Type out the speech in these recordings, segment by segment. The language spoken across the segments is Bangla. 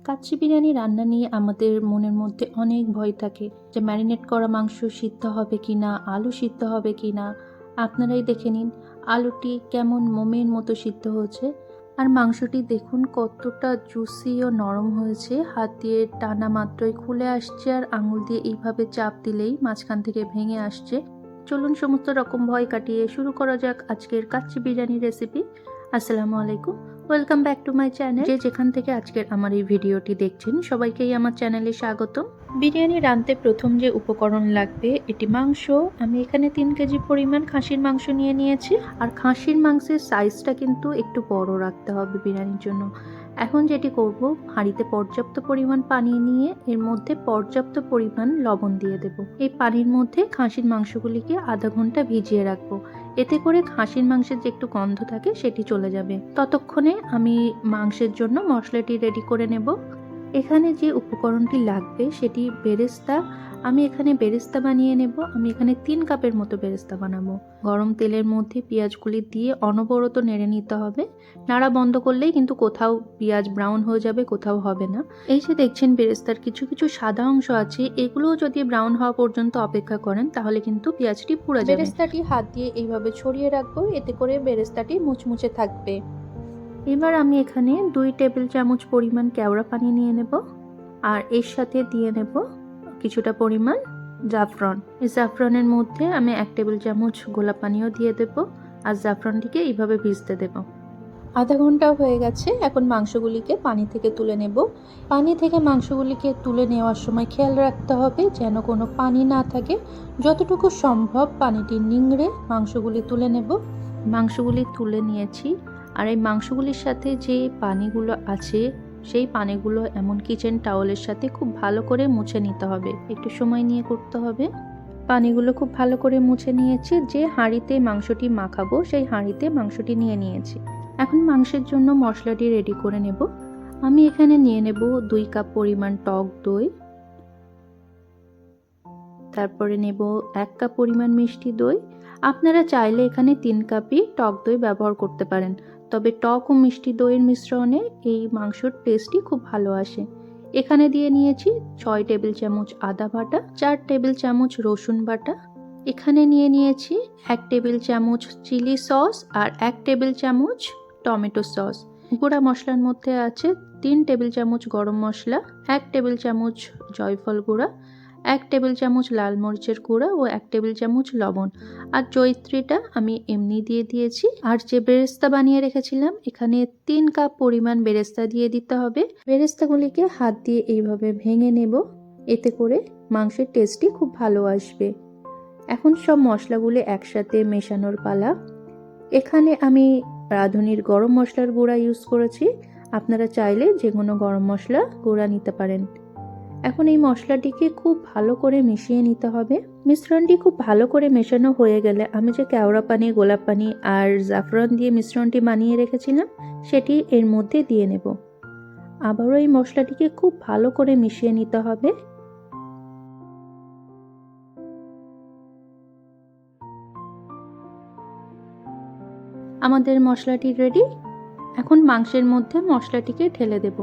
কাচ্চি বিরিয়ানি রান্না নিয়ে আমাদের মনের মধ্যে অনেক ভয় থাকে যে ম্যারিনেট করা মাংস সিদ্ধ হবে কিনা, আলু সিদ্ধ হবে কিনা। আপনারাই দেখে নিন আলুটি কেমন মোমের মতো সিদ্ধ হয়েছে, আর মাংসটি দেখুন কতটা জুসি ও নরম হয়েছে। হাত দিয়ে টানা মাত্রই খুলে আসছে, আর আঙুল দিয়ে এইভাবে চাপ দিলেই মাঝখান থেকে ভেঙে আসছে। চলুন সমস্ত রকম ভয় কাটিয়ে শুরু করা যাক আজকের কাচ্চি বিরিয়ানি রেসিপি। আসসালামু আলাইকুম, welcome back to my channel. যে যেখান থেকে আজকের আমার এই ভিডিওটি দেখছেন সবাইকেই আমার চ্যানেলে স্বাগতম। বিরিয়ানি রাঁধতে প্রথম যে উপকরণ লাগবে এটি মাংস। আমি এখানে 3 কেজি পরিমাণ খাসির মাংস নিয়ে নিয়েছি, আর খাসির মাংসের সাইজটা কিন্তু একটু বড় রাখতে হবে বিরিয়ানির জন্য। এখন যেটি করব, হাঁড়িতে পর্যাপ্ত পরিমাণ পানি নিয়ে এর মধ্যে পর্যাপ্ত পরিমাণ লবণ দিয়ে দেব। এই পানির মধ্যে খাসির মাংসগুলিকে আধা ঘন্টা ভিজিয়ে রাখবো। এতে করে খাসির মাংসের যে একটু গন্ধ থাকে সেটি চলে যাবে। ততক্ষণে আমি মাংসের জন্য মশলাটি রেডি করে নেব। এখানে যে উপকরণটি লাগবে সেটি বেরেস্তা। আমি এখানে বেরেস্তা বানিয়ে নেব। আমি এখানে 3 কাপের মতো বেরেস্তা বানাবো। গরম তেলের মধ্যে পেঁয়াজগুলি দিয়ে অনবরত নেড়ে নিতে হবে। নাড়া বন্ধ করলেই কিন্তু কোথাও পেঁয়াজ ব্রাউন হয়ে যাবে, কোথাও হবে না। এই যে দেখছেন বেরেস্তার কিছু কিছু সাদা অংশ আছে, এগুলোও যদি ব্রাউন হওয়া পর্যন্ত অপেক্ষা করেন তাহলে কিন্তু পেঁয়াজটি পুড়ে যাবে। বেরেস্তাটি হাত দিয়ে এইভাবে ছড়িয়ে রাখবো, এতে করে বেরেস্তাটি মুচমুচে থাকবে। এবার আমি এখানে 2 টেবিল চামচ পরিমাণ কেওড়া পানি নিয়ে নেব, আর এর সাথে দিয়ে নেব কিছুটা পরিমাণ জাফরান। এই জাফরানের মধ্যে আমি 1 টেবিল চামচ গোলাপ পানিও দিয়ে দেব, আর জাফরানটিকে এইভাবে ভিজতে দেব। আধা ঘন্টা হয়ে গেছে। এখন মাংসগুলিকে পানি থেকে তুলে নেব। পানি থেকে মাংসগুলিকে তুলে নেওয়ার সময় খেয়াল রাখতে হবে যেন কোনো পানি না থাকে। যতটুকু সম্ভব পানিটি নিংড়ে মাংসগুলি তুলে নেব। মাংসগুলি তুলে নিয়েছি, আর এই মাংসগুলির সাথে যে পানিগুলো আছে সেই পানিগুলো এমন কিচেন টাওয়েলের সাথে খুব ভালো করে মুছে নিতে হবে। একটু সময় নিয়ে করতে হবে। পানিগুলো খুব ভালো করে মুছে নিয়েছি। যে হাঁড়িতে মাংসটি মাখাবো সেই হাঁড়িতে মাংসটি নিয়ে নিয়েছি। এখন মাংসের জন্য মশলাটি রেডি করে নেব। আমি এখানে নিয়ে নেব 2 কাপ পরিমাণ টক দই, তারপরে নেব 1 কাপ পরিমাণ মিষ্টি দই। আপনারা চাইলে এখানে 3 কাপই টক দই ব্যবহার করতে পারেন, তবে টক ও মিষ্টি দইয়ের মিশ্রণে এই মাংসর টেস্টই খুব ভালো আসে। এখানে দিয়ে নিয়েছি 6 টেবিল চামচ আদা বাটা, 4 টেবিল চামচ রসুন বাটা। এখানে নিয়ে নিয়েছি 1 টেবিল চামচ চিলি সস আর 1 টেবিল চামচ টমেটো সস। গুঁড়া মশলার মধ্যে আছে 3 টেবিল চামচ গরম মশলা, 1 টেবিল চামচ জয়ফল গুঁড়া, 1 টেবিল চামচ লাল মরিচের গুঁড়া ও 1 টেবিল চামচ লবণ। আর জয়িত্রীটা আমি এমনি দিয়ে দিয়েছি। আর যে বেরেস্তা বানিয়ে রেখেছিলাম এখানে 3 কাপ পরিমাণ বেরেস্তা দিয়ে দিতে হবে। বেরেস্তাগুলিকে হাত দিয়ে এইভাবে ভেঙে নেব, এতে করে মাংসের টেস্টই খুব ভালো আসবে। এখন সব মশলাগুলি একসাথে মেশানোর পালা। এখানে আমি রাঁধুনির গরম মশলার গুঁড়া ইউজ করেছি। আপনারা চাইলে যে কোনো গরম মশলা গুঁড়া নিতে পারেন। এখন এই মশলাটিকে খুব ভালো করে মিশিয়ে নিতে হবে। মিশ্রণটি খুব ভালো করে মেশানো হয়ে গেলে আমি যে কেওড়া পানি, গোলাপ পানি আর জাফরান দিয়ে মিশ্রণটি বানিয়ে রেখেছিলাম সেটি এর মধ্যে দিয়ে নেব। আবারও এই মশলাটিকে খুব ভালো করে মিশিয়ে নিতে হবে। আমাদের মশলাটি রেডি। এখন মাংসের মধ্যে মশলাটিকে ঢেলে দেব।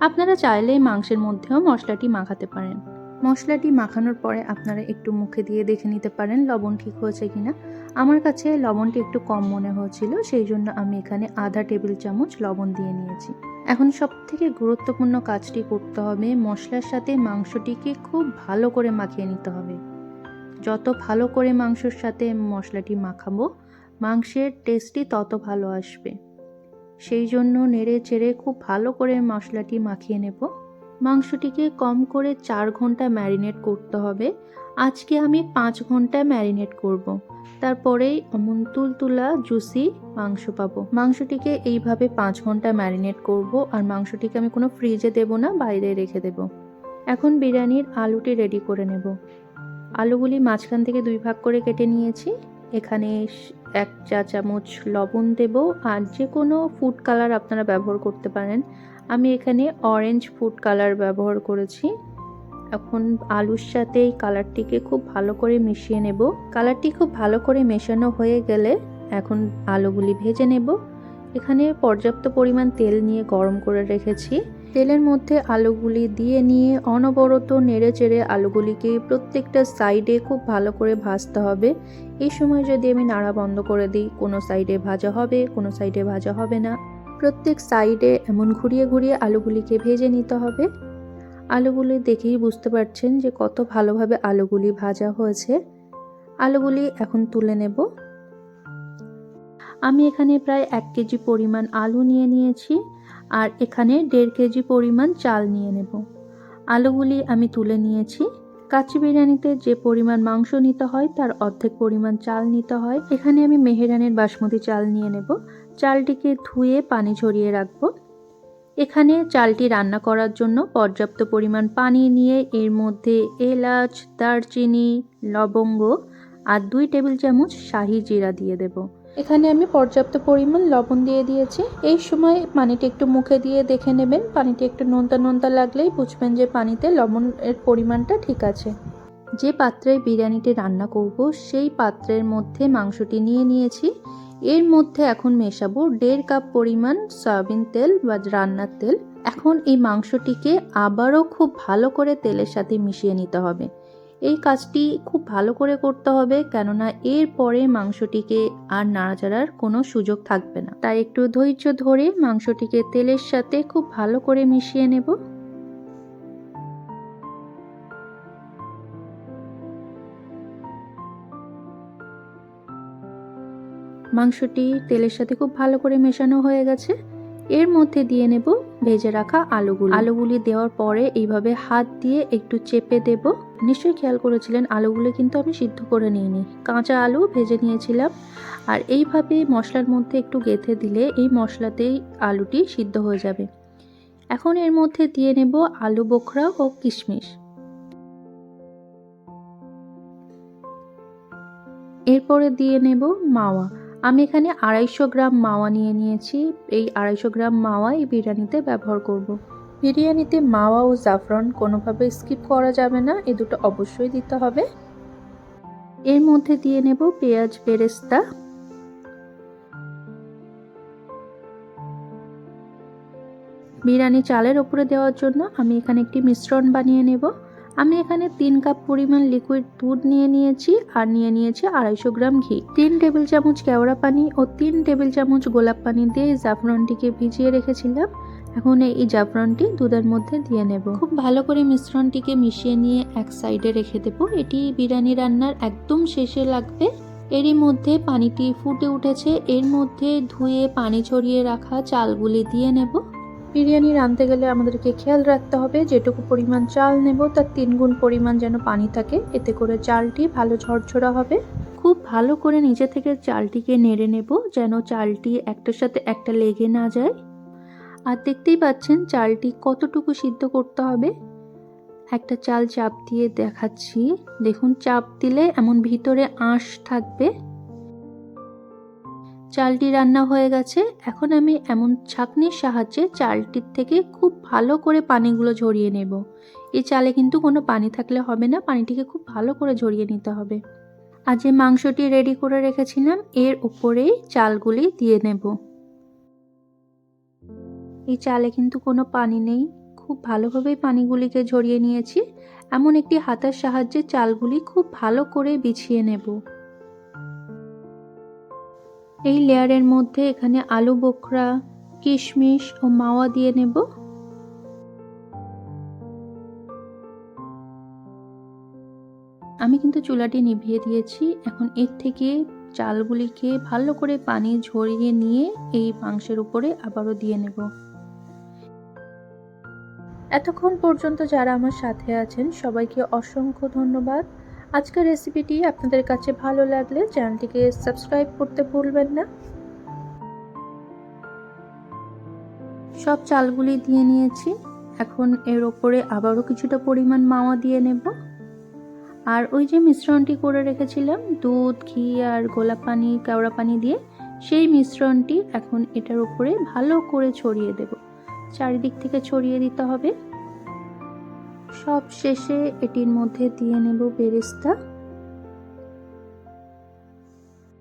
আপনারা চাইলে মাংসের মধ্যেও মশলাটি মাখাতে পারেন। মশলাটি মাখানোর পরে আপনারা একটু মুখে দিয়ে দেখে নিতে পারেন লবণ ঠিক হয়েছে কিনা। আমার কাছে লবণটি একটু কম মনে হয়েছিল, সেই জন্য আমি এখানে আধা টেবিল চামচ লবণ দিয়ে নিয়েছি। এখন সবথেকে গুরুত্বপূর্ণ কাজটি করতে হবে, মশলার সাথে মাংসটিকে খুব ভালো করে মাখিয়ে নিতে হবে। যত ভালো করে মাংসের সাথে মশলাটি মাখাবো মাংসের টেস্টই তত ভালো আসবে। সেই জন্য নেড়ে চেড়ে খুব ভালো করে মশলাটি মাখিয়ে নেব। মাংসটিকে কম করে 4 ঘন্টা ম্যারিনেট করতে হবে। আজকে আমি 5 ঘন্টা ম্যারিনেট করব। তারপরেই অমন তুলতুলা জুসি মাংস পাবো। মাংসটিকে এইভাবে 5 ঘন্টা ম্যারিনেট করব, আর মাংসটিকে আমি কোনো ফ্রিজে দেব না, বাইরে রেখে দেব। এখন বিরিয়ানির আলুটি রেডি করে নেব। আলুগুলি মাঝখান থেকে 2 ভাগ করে কেটে নিয়েছি। এখানে 1 চা চামচ লবণ দেব, আর যে কোনো ফুড কালার আপনারা ব্যবহার করতে পারেন। আমি এখানে অরেঞ্জ ফুড কালার ব্যবহার করেছি। এখন আলুর সাথে এই কালারটিকে খুব ভালো করে মিশিয়ে নেব। কালারটি খুব ভালো করে মেশানো হয়ে গেলে এখন আলুগুলি ভেজে নেব। এখানে পর্যাপ্ত পরিমাণ তেল নিয়ে গরম করে রেখেছি। তেলের মধ্যে আলুগুলি দিয়ে নিয়ে অনবরত নেড়ে চেড়ে আলুগুলিকে প্রত্যেকটা সাইডে খুব ভালো করে ভাজতে হবে। এই সময় যদি আমি নাড়া বন্ধ করে দিই, কোনো সাইডে ভাজা হবে, কোনো সাইডে ভাজা হবে না। প্রত্যেক সাইডে এমন ঘুরিয়ে ঘুরিয়ে আলুগুলিকে ভেজে নিতে হবে। আলুগুলি দেখেই বুঝতে পারছেন যে কত ভালোভাবে আলুগুলি ভাজা হয়েছে। আলুগুলি এখন তুলে নেব। আমি এখানে প্রায় 1 কেজি পরিমাণ আলু নিয়ে নিয়েছি, আর এখানে 1.5 কেজি পরিমাণ চাল নিয়ে নেব। আলুগুলি আমি তুলে নিয়েছি। কাচ্চি বিরিয়ানিতে যে পরিমাণ মাংস নিতে হয় তার অর্ধেক পরিমাণ চাল নিতে হয়। এখানে আমি মেহেরানের বাসমতি চাল নিয়ে নেব। চালটিকে ধুয়ে পানি ঝরিয়ে রাখবো। এখানে চালটি রান্না করার জন্য পর্যাপ্ত পরিমাণ পানি নিয়ে এর মধ্যে এলাচ, দারচিনি, লবঙ্গ আর 2 টেবিল চামচ শাহি জিরা দিয়ে দেব। এখানে আমি পর্যাপ্ত পরিমাণ লবণ দিয়ে দিয়েছি। এই সময় পানিটা একটু মুখে দিয়ে দেখে নেবেন। পানিটা একটু নোনতা নোনতা লাগলেই বুঝবেন যে পানিতে লবণের পরিমাণটা ঠিক আছে। যে পাত্রে বিরিয়ানিটি রান্না করব সেই পাত্রের মধ্যে মাংসটি নিয়ে নিয়েছি। এর মধ্যে এখন মেশাবো 1.5 কাপ পরিমাণ সয়াবিন তেল বা রান্নার তেল। এখন এই মাংসটিকে আবারও খুব ভালো করে তেলের সাথে মিশিয়ে নিতে হবে। এই কাজটি খুব ভালো করে করতে হবে, কেননা এর পরে মাংসটিকে আর নাড়াচাড়ার কোনো সুযোগ থাকবে না। তাই একটু ধৈর্য ধরে মাংসটিকে তেলের সাথে খুব ভালো করে মিশিয়ে নেব। মাংসটি তেলের সাথে খুব ভালো করে মেশানো হয়ে গেছে। এর মধ্যে দিয়ে নেব ভেজে রাখা আলুগুলি দেওয়ার পরে এইভাবে হাত দিয়ে একটু চেপে দেব। নিশ্চয়ই খেয়াল করেছিলেন আলুগুলো কিন্তু আমি সিদ্ধ করে নিইনি, কাঁচা আলু ভেজে নিয়েছিলাম। আর এইভাবে মশলার মধ্যে একটু গেঁথে দিলে এই মশলাতেই আলুটি সিদ্ধ হয়ে যাবে। এখন এর মধ্যে দিয়ে নেব আলু বোখরা ও কিশমিশ। এরপরে দিয়ে নেব মাওয়া। আমি এখানে 250 গ্রাম মাওয়া নিয়ে নিয়েছি। এই 250 গ্রাম মাওয়া এই বিরিয়ানিতে ব্যবহার করব। বিরিয়ানিতে মাওয়া ও জাফরান কোনোভাবে স্কিপ করা যাবে না, এ দুটো অবশ্যই দিতে হবে। এর মধ্যে দিয়ে নেব পেঁয়াজ বেরেস্তা। বিরিয়ানি চালের উপরে দেওয়ার জন্য আমি এখানে একটি মিশ্রণ বানিয়ে নেব। আমি এখানে 3 কাপ পরিমাণ লিকুইড দুধ নিয়ে নিয়েছি, আর নিয়ে নিয়েছি 250 গ্রাম ঘি। 3 টেবিল চামচ কেওড়া পানি ও 3 টেবিল চামচ গোলাপ পানি দিয়ে জাফরানটিকে ভিজিয়ে রেখেছিলাম। এখন এই জাফরানটি দুধের মধ্যে দিয়ে নেব। খুব ভালো করে মিশ্রণটিকে মিশিয়ে নিয়ে এক সাইডে রেখে দেব। এটি বিরিয়ানি রান্নার একদম শেষে লাগবে। এরই মধ্যে পানিটি ফুটে উঠেছে। এর মধ্যে ধুয়ে পানি ছড়িয়ে রাখা চালগুলি দিয়ে নেব। বিরিয়ানি রাঁধতে গেলে আমাদেরকে খেয়াল রাখতে হবে যেটুকু পরিমাণ চাল নেব তার 3 গুণ পরিমাণ যেন পানি থাকে, এতে করে চালটি ভালো ঝরঝরা হবে। খুব ভালো করে নিচে থেকে চালটিকে নেড়ে নেব যেন চালটি একটার সাথে একটা লেগে না যায়। আর দেখতেই পাচ্ছেন চালটি কতটুকু সিদ্ধ করতে হবে। একটা চাল চাপ দিয়ে দেখাচ্ছি, দেখুন চাপ দিলে এমন ভিতরে আঁশ থাকবে। চালটি রান্না হয়ে গেছে। এখন আমি এমন ছাঁকনির সাহায্যে চালটির থেকে খুব ভালো করে পানিগুলো ঝরিয়ে নেব। এই চালে কিন্তু কোনো পানি থাকলে হবে না, পানিটিকে খুব ভালো করে ঝরিয়ে নিতে হবে। আর যে মাংসটি রেডি করে রেখেছিলাম এর উপরেই চালগুলি দিয়ে নেব। এই চালে কিন্তু কোনো পানি নেই, খুব ভালোভাবেই পানিগুলিকে ঝরিয়ে নিয়েছি। এমন একটি হাতার সাহায্যে চালগুলি খুব ভালো করে বিছিয়ে নেব। এই লেয়ারের মধ্যে এখানে আলু বোখরা, কিশমিশ ও মাওয়া দিয়ে নেব। আমি কিন্তু চুলাটি নিভিয়ে দিয়েছি। এখন এর থেকে চালগুলিকে ভালো করে পানি ঝরিয়ে নিয়ে এই মাংসের উপরে আবারও দিয়ে নেব। এতক্ষণ পর্যন্ত যারা আমার সাথে আছেন সবাইকে অসংখ্য ধন্যবাদ। আজকের রেসিপিটি আপনাদের কাছে ভালো লাগলে চ্যানেলটিকে সাবস্ক্রাইব করতে ভুলবেন না। সব চালগুলি দিয়ে নিয়েছি। এখন এর ওপরে আবারও কিছুটা পরিমাণ মাওয়া দিয়ে নেব। আর ওই যে মিশ্রণটি করে রেখেছিলাম দুধ, ঘি আর গোলাপ পানি, কেওড়া পানি দিয়ে, সেই মিশ্রণটি এখন এটার উপরে ভালো করে ছড়িয়ে দেব। চারিদিক থেকে ছড়িয়ে দিতে হবে। সব শেষে এটির মধ্যে দিয়ে নেব বেরেস্তা।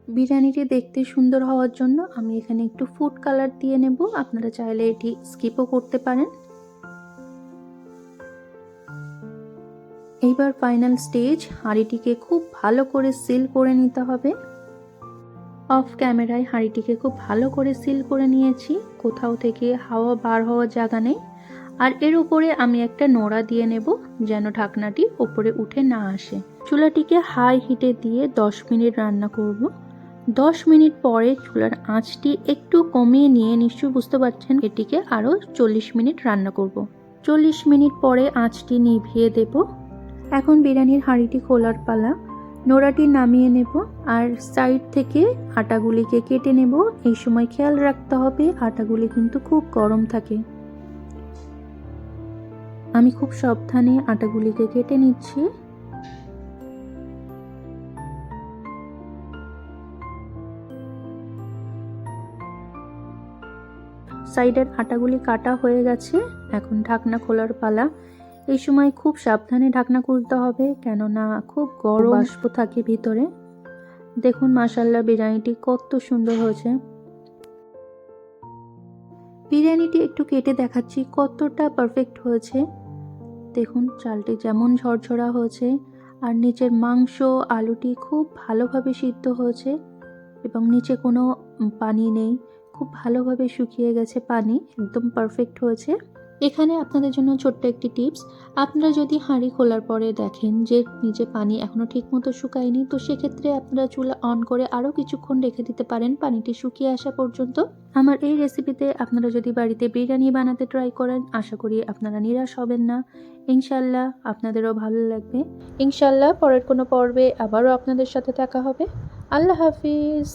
বিরিয়ানিটি দেখতে সুন্দর হওয়ার জন্য আমি এখানে একটু ফুড কালার দিয়ে নেব। আপনারা চাইলে এটি স্কিপও করতে পারেন। এইবার ফাইনাল স্টেজ, হাঁড়িটিকে খুব ভালো করে সিল করে নিতে হবে। অফ ক্যামেরায় হাঁড়িটিকে খুব ভালো করে সিল করে নিয়েছি, কোথাও থেকে হাওয়া বার হওয়ার জায়গা নেই। আর এর উপরে আমি একটা নোড়া দিয়ে নেব যেন ঢাকনাটি উপরে উঠে না আসে। চুলাটিকে হাই হিটে দিয়ে 10 মিনিট রান্না করব। 10 মিনিট পরে চুলার আঁচটি একটু কমিয়ে নিয়ে নিশ্চয়ই বুঝতে পারছেন এটিকে আরও 40 মিনিট রান্না করব। 40 মিনিট পরে আঁচটি নিভিয়ে দেব। এখন বিরিয়ানির হাঁড়িটি খোলার পালা। নোড়াটি নামিয়ে নেব আর সাইড থেকে আটাগুলিকে কেটে নেব। এই সময় খেয়াল রাখতে হবে আটাগুলি কিন্তু খুব গরম থাকে। আমি খুব সাবধানে আটাগুলিকে কেটে নিচ্ছি। সাইডের আটাগুলি কাটা হয়ে গেছে, এখন ঢাকনা খোলার পালা। এই সময় খুব সাবধানে ঢাকনা খুলতে হবে, কেননা খুব গরম বাষ্প থাকে ভিতরে। দেখুন মাশাআল্লাহ বিরিয়ানিটি কত সুন্দর হয়েছে। বিরিয়ানিটি একটু কেটে দেখাচ্ছি কতটা পারফেক্ট হয়েছে। দেখুন চালটি যেমন ঝরঝরা হয়েছে আর নিচের মাংস আলুটি খুব ভালোভাবে সিদ্ধ হয়েছে এবং নিচে কোনো পানি নেই, খুব ভালোভাবে শুকিয়ে গেছে পানি, একদম পারফেক্ট হয়েছে। এখানে আপনাদের জন্য ছোট্ট একটি টিপস, আপনারা যদি হাঁড়ি খোলার পরে দেখেন যে নিচে পানি এখনও ঠিকমতো শুকায়নি, তো সেক্ষেত্রে আপনারা চুলা অন করে আরও কিছুক্ষণ রেখে দিতে পারেন পানিটি শুকিয়ে আসা পর্যন্ত। আমার এই রেসিপিতে আপনারা যদি বাড়িতে বিরিয়ানি বানাতে ট্রাই করেন, আশা করি আপনারা নিরাশ হবেন না। ইনশাল্লাহ আপনাদেরও ভালো লাগবে। ইনশাল্লাহ পরের কোনো পর্বে আবারও আপনাদের সাথে দেখা হবে। আল্লাহ হাফিজ।